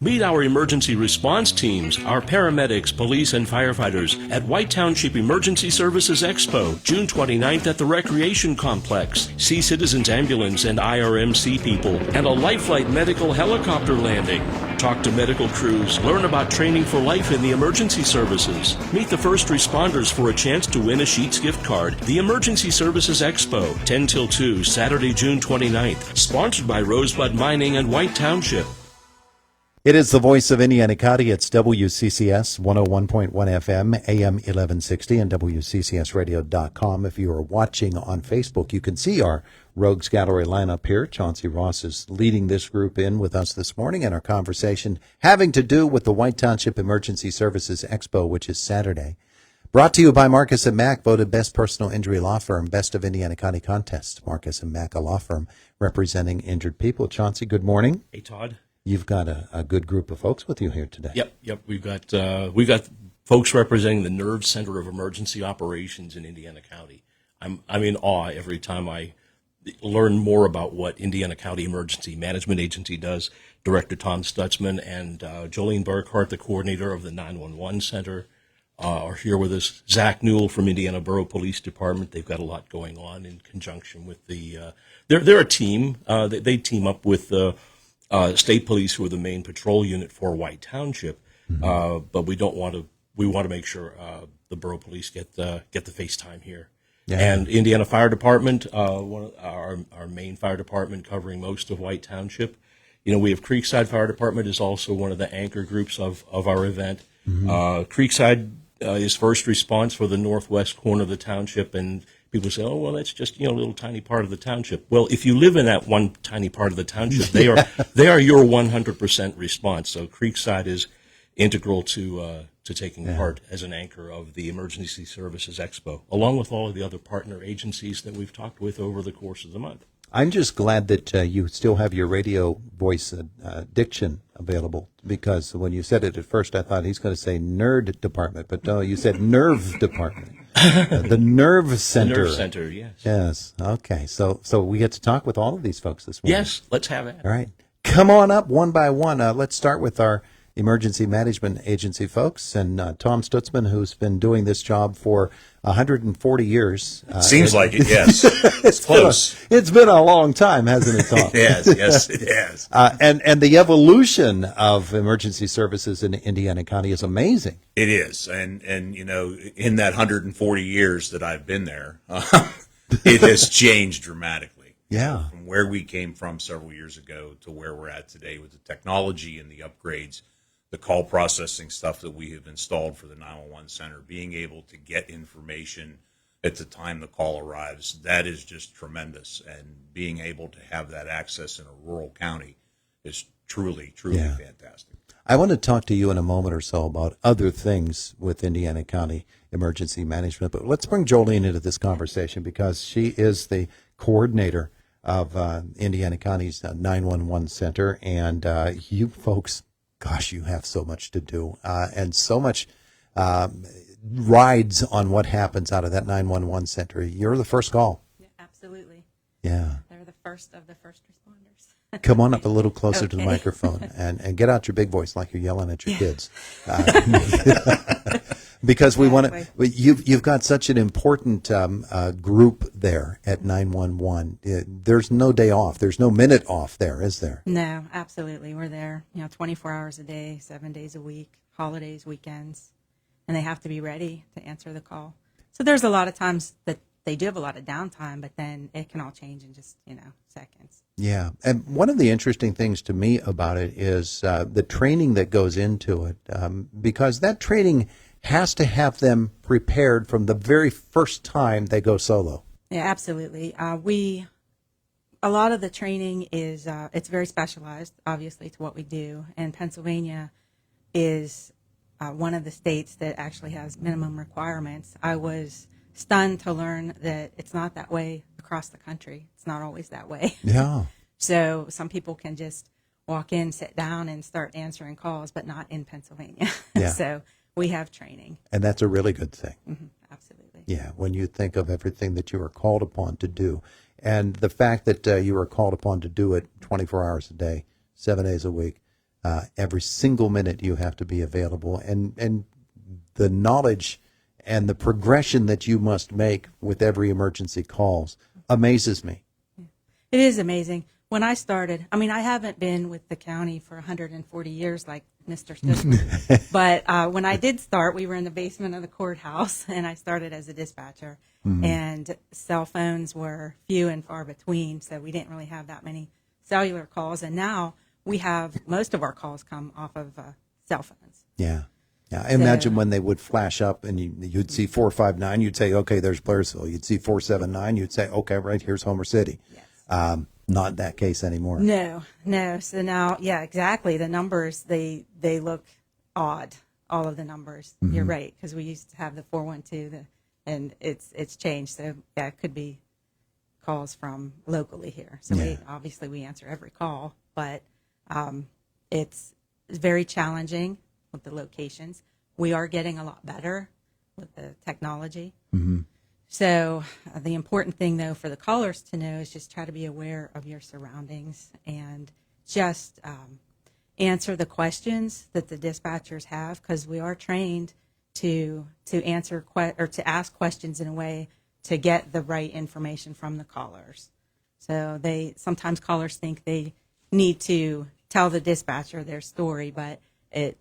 Meet our emergency response teams, our paramedics, police, and firefighters at White Township Emergency Services Expo, June 29th at the Recreation Complex. See Citizens Ambulance and IRMC people, and a Lifelight medical helicopter landing. Talk to medical crews, learn about training for life in the emergency services. Meet the first responders for a chance to win a Sheetz gift card. The Emergency Services Expo, 10 till 2, Saturday, June 29th. Sponsored by Rosebud Mining and White Township. It is the voice of Indiana County. It's WCCS 101.1 FM, AM 1160, and WCCSradio.com. If you are watching on Facebook, you can see our Rogues Gallery lineup here. Chauncey Ross is leading this group in with us this morning in our conversation having to do with the White Township Emergency Services Expo, which is Saturday. Brought to you by Marcus & Mack, voted Best Personal Injury Law Firm, Best of Indiana County Contest. Marcus & Mack, a law firm representing injured people. Chauncey, good morning. Hey, Todd. You've got a good group of folks with you here today. Yep. We've got folks representing the nerve center of emergency operations in Indiana County. I'm in awe every time I learn more about what Indiana County Emergency Management Agency does. Director Tom Stutzman and Jolene Burkhart, the coordinator of the 911 Center, are here with us. Zach Newell from Indiana Borough Police Department. They've got a lot going on in conjunction with the. They're a team. They team up with state police, who are the main patrol unit for White Township, but we want to make sure the borough police get the FaceTime here. Yeah. And Indiana Fire Department, one of our main fire department covering most of White Township. We have Creekside Fire Department is also one of the anchor groups of our event. Creekside is first response for the northwest corner of the township, and people say, oh, well, that's just, a little tiny part of the township. Well, if you live in that one tiny part of the township, they are your 100% response. So Creekside is integral to taking part as an anchor of the Emergency Services Expo, along with all of the other partner agencies that we've talked with over the course of the month. I'm just glad that you still have your radio voice diction available, because when you said it at first, I thought he's going to say nerd department, but no, you said nerve department. The nerve center. The nerve center, yes. Yes. Okay. So we get to talk with all of these folks this morning. Yes, let's have it. All right. Come on up one by one. Let's start with our Emergency Management Agency folks, and Tom Stutzman, who's been doing this job for 140 years. Seems like it, yes. It's close. It's been a long time, hasn't it, Tom? Yes, it has. And the evolution of emergency services in Indiana County is amazing. It is. And in that 140 years that I've been there, it has changed dramatically. Yeah. From where we came from several years ago to where we're at today with the technology and the upgrades, the call processing stuff that we have installed for the 911 center, being able to get information at the time the call arrives, that is just tremendous. And being able to have that access in a rural county is truly fantastic. I want to talk to you in a moment or so about other things with Indiana County Emergency Management, but let's bring Jolene into this conversation, because she is the coordinator of Indiana County's 911 Center, and you folks, gosh, you have so much to do, and so much rides on what happens out of that 911 center. You're the first call. Yeah, absolutely. Yeah. They're the first of the first responders. Come on up a little closer to the Okay. microphone and get out your big voice like you're yelling at your kids. Because we want to, you've got such an important group there at 911. There's no day off. There's no minute off there, is there? No, absolutely. We're there, 24 hours a day, 7 days a week, holidays, weekends, and they have to be ready to answer the call. So there's a lot of times that they do have a lot of downtime, but then it can all change in just, seconds. Yeah. And one of the interesting things to me about it is the training that goes into it, because that training has to have them prepared from the very first time they go solo. Yeah, absolutely. A lot of the training is, it's very specialized, obviously, to what we do. And Pennsylvania is one of the states that actually has minimum requirements. I was stunned to learn that it's not that way across the country. It's not always that way. Yeah. So some people can just walk in, sit down, and start answering calls, but not in Pennsylvania. Yeah. So we have training. And that's a really good thing. Mm-hmm, absolutely. Yeah, when you think of everything that you are called upon to do, and the fact that you are called upon to do it 24 hours a day, 7 days a week, Every single minute you have to be available, and the knowledge and the progression that you must make with every emergency calls amazes me. It is amazing. When I started, I mean, I haven't been with the county for 140 years like Mr. Stookman, but when I did start, we were in the basement of the courthouse, and I started as a dispatcher, and cell phones were few and far between, so we didn't really have that many cellular calls, and now we have most of our calls come off of cell phones. Yeah. Yeah, I imagine when they would flash up and you'd see 459, you'd say, okay, there's Blairsville. You'd see 479, you'd say, okay, right, here's Homer City. Yes. Not that case anymore. No. So now, yeah, exactly. The numbers, they look odd, all of the numbers. You're right, because we used to have the 412, and it's changed. So, yeah, it could be calls from locally here. So we answer every call, but it's very challenging with the locations. We are getting a lot better with the technology. So the important thing, though, for the callers to know is just try to be aware of your surroundings and just answer the questions that the dispatchers have, because we are trained to answer or to ask questions in a way to get the right information from the callers. So sometimes callers think they need to tell the dispatcher their story, but it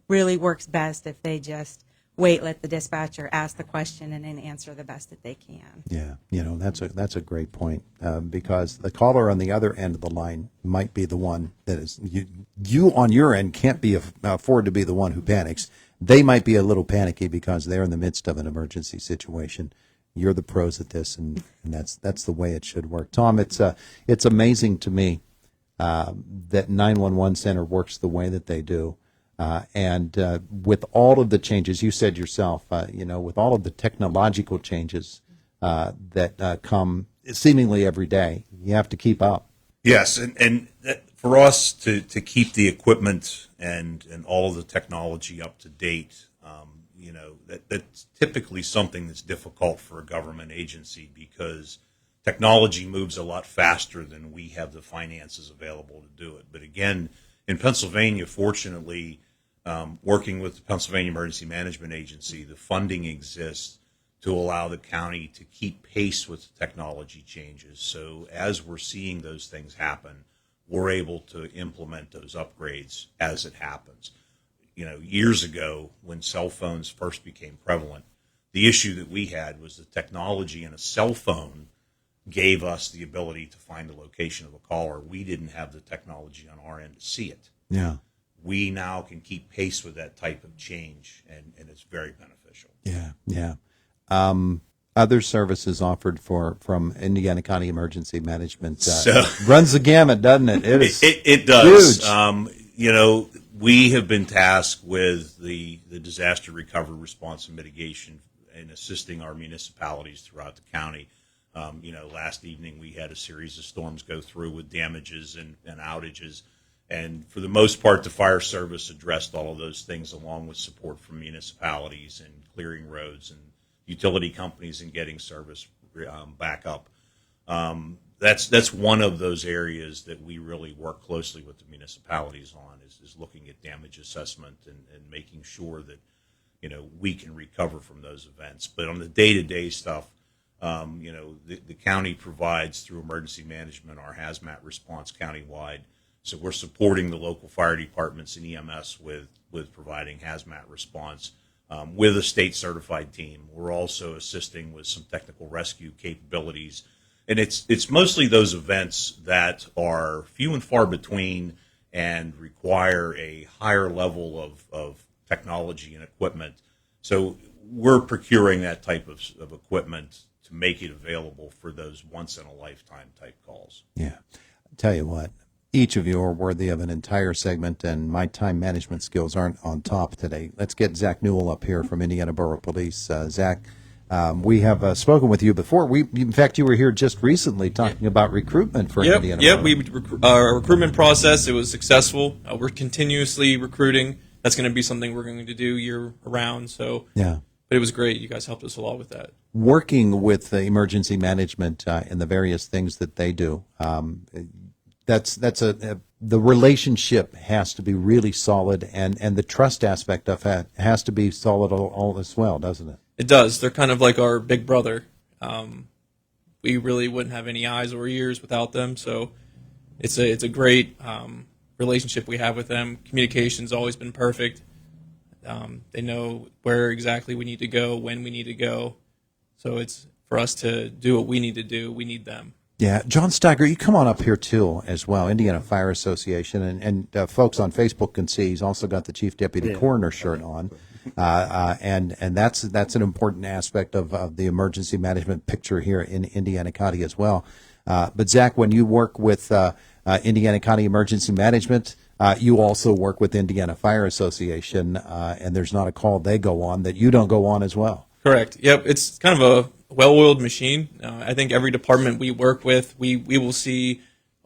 really works best if they just let the dispatcher ask the question and then answer the best that they can. Yeah, that's a great point, because the caller on the other end of the line might be the one that is you on your end can't afford to be the one who panics. They might be a little panicky because they're in the midst of an emergency situation. You're the pros at this, and that's the way it should work. Tom, it's amazing to me that 911 Center works the way that they do. And with all of the changes, you said yourself, with all of the technological changes that come seemingly every day, you have to keep up. Yes, and for us to keep the equipment and all of the technology up to date, that's typically something that's difficult for a government agency, because technology moves a lot faster than we have the finances available to do it. But again, in Pennsylvania, fortunately, working with the Pennsylvania Emergency Management Agency, the funding exists to allow the county to keep pace with the technology changes. So as we're seeing those things happen, we're able to implement those upgrades as it happens. Years ago, when cell phones first became prevalent, the issue that we had was the technology in a cell phone gave us the ability to find the location of a caller. We didn't have the technology on our end to see it. Yeah. We now can keep pace with that type of change, and it's very beneficial. Yeah. Other services offered from Indiana County Emergency Management runs the gamut, doesn't it? It does. Huge. We have been tasked with the disaster recovery, response, and mitigation, and assisting our municipalities throughout the county. Last evening we had a series of storms go through with damages and outages. And for the most part, the fire service addressed all of those things, along with support from municipalities and clearing roads and utility companies and getting service back up. That's one of those areas that we really work closely with the municipalities on, is looking at damage assessment and making sure that we can recover from those events. But on the day-to-day stuff, the county provides, through emergency management, our hazmat response countywide. So we're supporting the local fire departments and EMS with providing hazmat response with a state certified team. We're also assisting with some technical rescue capabilities. And it's mostly those events that are few and far between and require a higher level of technology and equipment. So we're procuring that type of equipment to make it available for those once-in-a-lifetime type calls. Yeah. I'll tell you what, each of you are worthy of an entire segment, and my time management skills aren't on top today. Let's get Zach Newell up here from Indiana Borough Police. Zach, we have spoken with you before. In fact, you were here just recently talking about recruitment for Indiana Borough. Our recruitment process, it was successful. We're continuously recruiting. That's going to be something we're going to do year round. So, yeah. But it was great. You guys helped us a lot with that. Working with emergency management and the various things that they do, the relationship has to be really solid, and the trust aspect of it has to be solid all as well, doesn't it? It does. They're kind of like our big brother. We really wouldn't have any eyes or ears without them. So it's a great relationship we have with them. Communication's always been perfect. They know where exactly we need to go, when we need to go. So it's for us to do what we need to do. We need them. Yeah, John Steiger, you come on up here too as well, Indiana Fire Association, and folks on Facebook can see he's also got the Chief Deputy Coroner shirt on, and that's an important aspect of the emergency management picture here in Indiana County as well. But Zach, when you work with Indiana County Emergency Management, you also work with Indiana Fire Association, and there's not a call they go on that you don't go on as well. Correct. Yep. It's kind of a well-oiled machine. I think every department we work with, we will see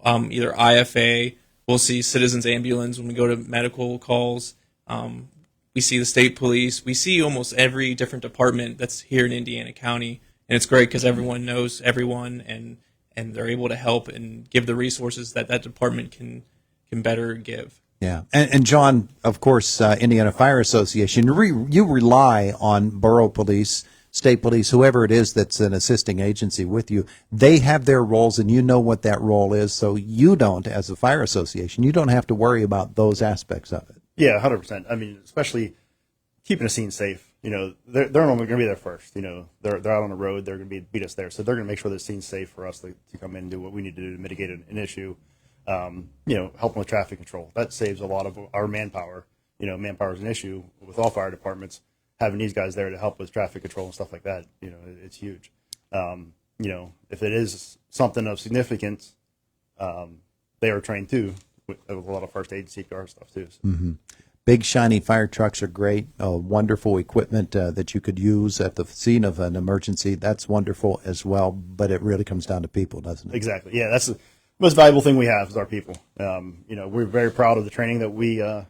either IFA, we'll see Citizens Ambulance when we go to medical calls. We see the state police. We see almost every different department that's here in Indiana County, and it's great because everyone knows everyone, and they're able to help and give the resources that department can better give. Yeah, and John, of course, Indiana Fire Association, you rely on borough police, state police, whoever it is that's an assisting agency with you. They have their roles, and you know what that role is, so you don't, as a fire association, you don't have to worry about those aspects of it. Yeah, 100%. I mean, especially keeping a scene safe. You know, they're normally going to be there first. You know, they're out on the road. They're going to beat us there. So they're going to make sure the scene's safe for us to come in and do what we need to do to mitigate an issue. You know, helping with traffic control. That saves a lot of our manpower. You know, manpower is an issue with all fire departments. Having these guys there to help with traffic control and stuff like that, you know, it's huge. You know, if it is something of significance, they are trained too with a lot of first aid CPR stuff too. So. Mm-hmm. Big shiny fire trucks are great. Wonderful equipment that you could use at the scene of an emergency. That's wonderful as well. But it really comes down to people, doesn't it? Exactly. Yeah, that's the most valuable thing we have is our people. You know, we're very proud of the training that we that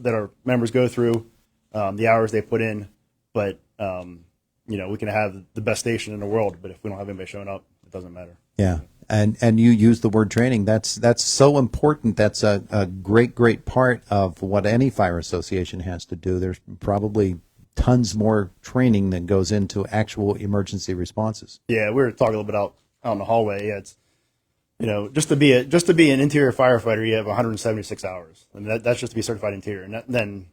our members go through, the hours they put in. But you know, we can have the best station in the world, but if we don't have anybody showing up, it doesn't matter. Yeah. And you use the word training. That's so important. That's a great part of what any fire association has to do. There's probably tons more training that goes into actual emergency responses. Yeah, we were talking a little bit out in the hallway. Yeah, it's, you know, just to be an interior firefighter, you have 176 hours. I mean, that's just to be certified interior. And then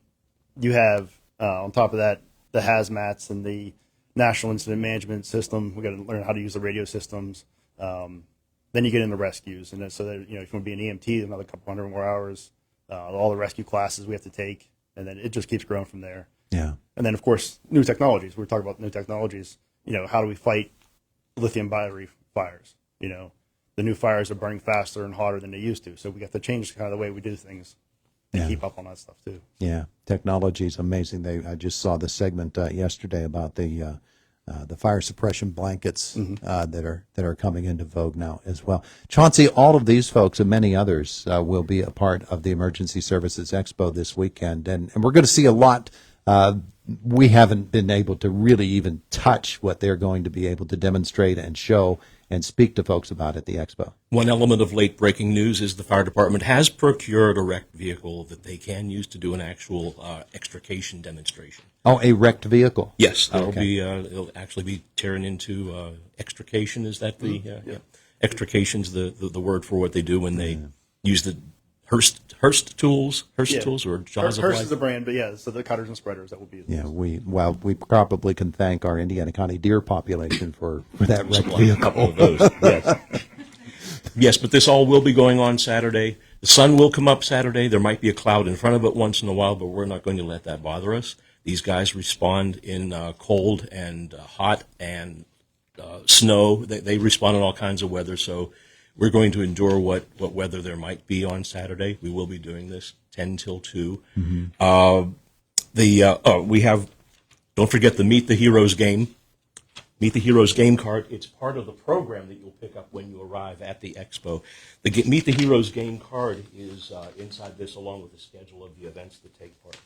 you have on top of that the hazmats and the National Incident Management System. We got to learn how to use the radio systems. Then you get into rescues, and so that, you know, if you want to be an EMT, another couple hundred more hours. All the rescue classes we have to take, and then it just keeps growing from there. Yeah. And then, of course, new technologies. We're talking about new technologies. You know, how do we fight lithium battery fires? You know, the new fires are burning faster and hotter than they used to, so we got to change kind of the way we do things and keep up on that stuff too. Yeah, technology is amazing. I just saw the segment yesterday about the fire suppression blankets that are coming into vogue now as well. Chauncey, all of these folks and many others will be a part of the Emergency Services Expo this weekend, and we're going to see a lot. We haven't been able to really even touch what they're going to be able to demonstrate and show and speak to folks about at the Expo. One element of late breaking news is the fire department has procured a wrecked vehicle that they can use to do an actual extrication demonstration. Oh, a wrecked vehicle? Yes, it'll actually be tearing into extrication. Is that the extrication's the word for what they do when they use the Hurst tools or Jaws of Life? Hurst is the brand, but yeah, so the cutters and spreaders that will be. Yeah, we probably can thank our Indiana County deer population for that wrecked vehicle. A couple of those, yes. Yes, but this all will be going on Saturday. The sun will come up Saturday. There might be a cloud in front of it once in a while, but we're not going to let that bother us. These guys respond in cold and hot and snow. They respond in all kinds of weather, so we're going to endure what weather there might be on Saturday. We will be doing this 10 till 2. Mm-hmm. We have, don't forget the Meet the Heroes game. Meet the Heroes game card. It's part of the program that you'll pick up when you arrive at the expo. The Meet the Heroes game card is inside this, along with the schedule of the events that take part.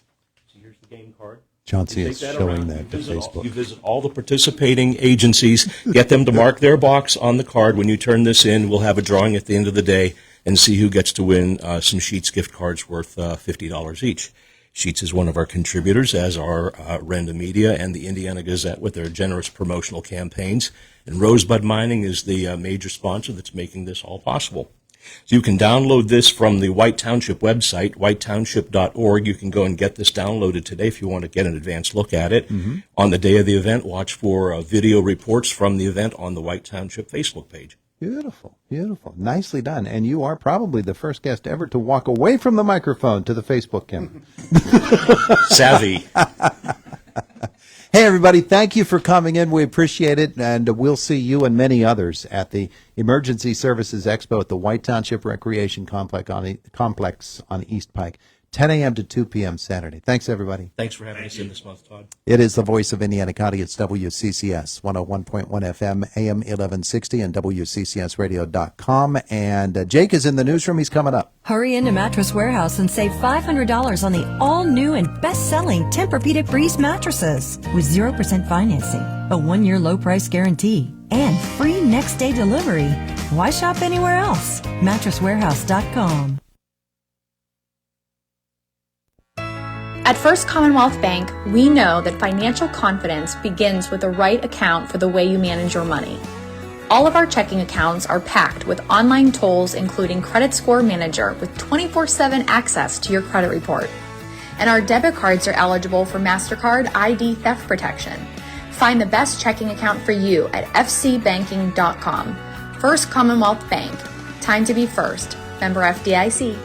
So here's the game card. Chauncey is showing that to Facebook. You visit all the participating agencies, get them to mark their box on the card. When you turn this in, we'll have a drawing at the end of the day, and see who gets to win some Sheets gift cards worth $50 each. Sheets is one of our contributors, as are Renda Media and the Indiana Gazette with their generous promotional campaigns. And Rosebud Mining is the major sponsor that's making this all possible. So you can download this from the White Township website, whitetownship.org. You can go and get this downloaded today if you want to get an advanced look at it. Mm-hmm. On the day of the event, watch for video reports from the event on the White Township Facebook page. Beautiful, beautiful. Nicely done. And you are probably the first guest ever to walk away from the microphone to the Facebook camera. Savvy. Hey, everybody, thank you for coming in. We appreciate it, and we'll see you and many others at the Emergency Services Expo at the White Township Recreation Complex on East Pike, 10 a.m. to 2 p.m. Saturday. Thanks, everybody. Thanks for having us in this month, Todd. It is the voice of Indiana County. It's WCCS 101.1 FM, AM 1160, and WCCSradio.com. And Jake is in the newsroom. He's coming up. Hurry into Mattress Warehouse and save $500 on the all-new and best-selling Tempur-Pedic Breeze mattresses with 0% financing, a 1-year low-price guarantee, and free next-day delivery. Why shop anywhere else? MattressWarehouse.com. At First Commonwealth Bank, we know that financial confidence begins with the right account for the way you manage your money. All of our checking accounts are packed with online tools, including Credit Score Manager with 24/7 access to your credit report. And our debit cards are eligible for MasterCard ID theft protection. Find the best checking account for you at fcbanking.com. First Commonwealth Bank. Time to be first. Member FDIC.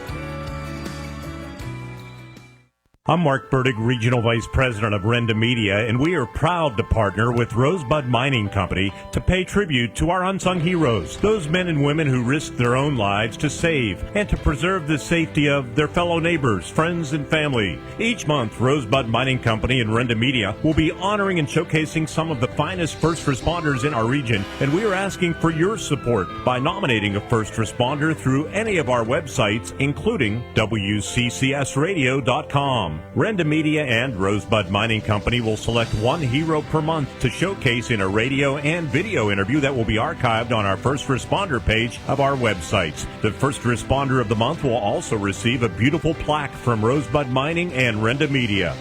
I'm Mark Burdick, Regional Vice President of Renda Media, and we are proud to partner with Rosebud Mining Company to pay tribute to our unsung heroes, those men and women who risked their own lives to save and to preserve the safety of their fellow neighbors, friends, and family. Each month, Rosebud Mining Company and Renda Media will be honoring and showcasing some of the finest first responders in our region, and we are asking for your support by nominating a first responder through any of our websites, including WCCSradio.com. Renda Media and Rosebud Mining Company will select one hero per month to showcase in a radio and video interview that will be archived on our first responder page of our websites. The first responder of the month will also receive a beautiful plaque from Rosebud Mining and Renda Media.